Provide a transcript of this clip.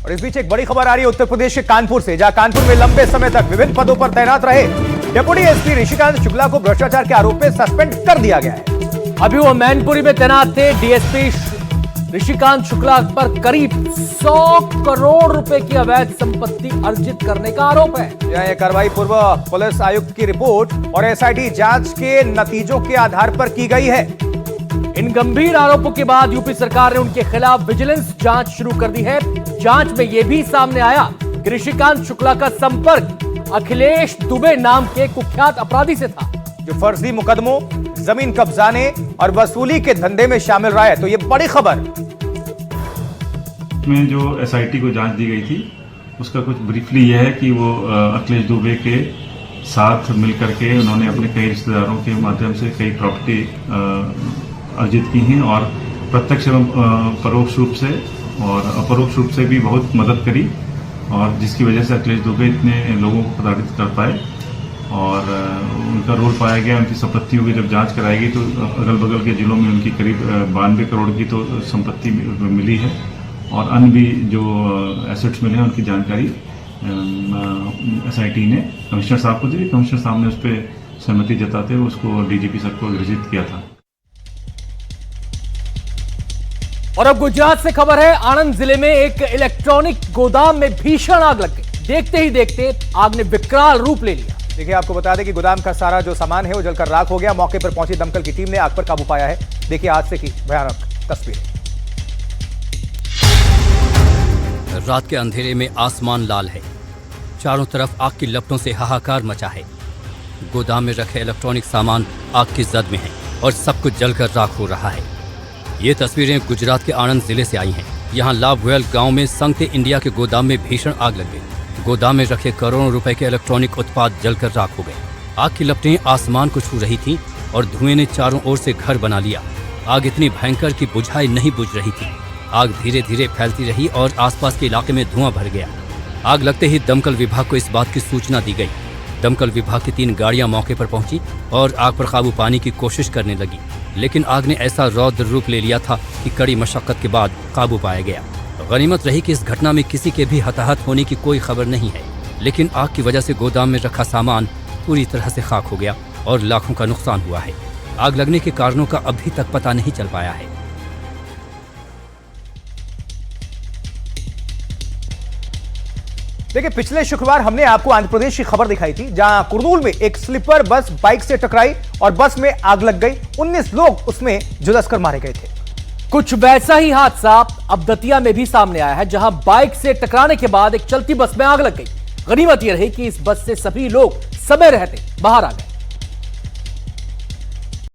और इस बीच एक बड़ी खबर आ रही है उत्तर प्रदेश के कानपुर से, जहां कानपुर में लंबे समय तक विभिन्न पदों पर तैनात रहे डेप्यूटी एसपी ऋषिकांत शुक्ला को भ्रष्टाचार के आरोप में सस्पेंड कर दिया गया है। अभी वो मैनपुरी में तैनात थे। डीएसपी ऋषिकांत शुक्ला पर करीब 100 करोड़ रुपए की अवैध संपत्ति अर्जित करने का आरोप है। यह कार्रवाई पूर्व पुलिस आयुक्त की रिपोर्ट और एसआईटी जांच के नतीजों के आधार पर की गई है। इन गंभीर आरोपों के बाद यूपी सरकार ने उनके खिलाफ विजिलेंस जांच शुरू कर दी है। जांच में यह भी सामने आया कि ऋषिकांत शुक्ला का संपर्क अखिलेश दुबे नाम के कुख्यात अपराधी से था, जो फर्जी मुकदमों, जमीन कब्जाने और वसूली के धंधे में शामिल रहा है। तो यह बड़ी खबर में जो एसआईटी को जांच दी गई थी उसका कुछ ब्रीफली यह है कि वो अखिलेश दुबे के साथ मिलकर के उन्होंने अपने कई रिश्तेदारों के माध्यम से कई प्रॉपर्टी अर्जित की हैं और प्रत्यक्ष एवं परोक्ष रूप से और अपरोक्ष रूप से भी बहुत मदद करी, और जिसकी वजह से अखिलेश दुबे इतने लोगों को प्रताड़ित कर पाए और उनका रोल पाया गया। उनकी संपत्तियों की जब जांच कराई गई तो अगल बगल के जिलों में उनकी करीब 92 करोड़ की तो संपत्ति मिली है और अन्य भी जो एसेट्स मिले हैं उनकी जानकारी एसआईटी ने कमिश्नर साहब को दी। कमिश्नर साहब ने उस पर सहमति जताते हुए उसको डीजीपी सर को ग्रहित किया था। और अब गुजरात से खबर है। आणंद जिले में एक इलेक्ट्रॉनिक गोदाम में भीषण आग लग गई। देखते ही देखते आग ने विकराल रूप ले लिया। देखिए, आपको बता दें कि गोदाम का सारा जो सामान है वो जलकर राख हो गया। मौके पर पहुंची दमकल की टीम ने आग पर काबू पाया है। देखिए हादसे की भयानक तस्वीरें। रात के अंधेरे में आसमान लाल है, चारों तरफ आग की लपटों से हाहाकार मचा है। गोदाम में रखे इलेक्ट्रॉनिक सामान आग की जद में है और सब कुछ जलकर राख हो रहा है। ये तस्वीरें गुजरात के आणंद जिले से आई हैं। यहाँ लाभवेल गांव में संगते इंडिया के गोदाम में भीषण आग लग गई। गोदाम में रखे करोड़ों रुपए के इलेक्ट्रॉनिक उत्पाद जलकर राख हो गए। आग की लपटें आसमान को छू रही थीं और धुएं ने चारों ओर से घर बना लिया। आग इतनी भयंकर कि बुझाई नहीं बुझ रही थी। आग धीरे धीरे फैलती रही और आसपास के इलाके में धुआं भर गया। आग लगते ही दमकल विभाग को इस बात की सूचना दी गई। दमकल विभाग की 3 गाड़ियां मौके पर पहुंची और आग पर काबू पाने की कोशिश करने लगी, लेकिन आग ने ऐसा रौद्र रूप ले लिया था कि कड़ी मशक्कत के बाद काबू पाया गया। गनीमत रही कि इस घटना में किसी के भी हताहत होने की कोई खबर नहीं है, लेकिन आग की वजह से गोदाम में रखा सामान पूरी तरह से खाक हो गया और लाखों का नुकसान हुआ है। आग लगने के कारणों का अभी तक पता नहीं चल पाया है। देखिए, पिछले शुक्रवार हमने आपको आंध्र प्रदेश की खबर दिखाई थी, जहां कुर्नूल में एक स्लीपर बस बाइक से टकराई और बस में आग लग गई। 19 लोग उसमें झुलसकर मारे गए थे। कुछ वैसा ही हादसा अब दतिया में भी सामने आया है, जहां बाइक से टकराने के बाद एक चलती बस में आग लग गई। गनीमत यह रही कि इस बस से सभी लोग समय रहते बाहर आ गए।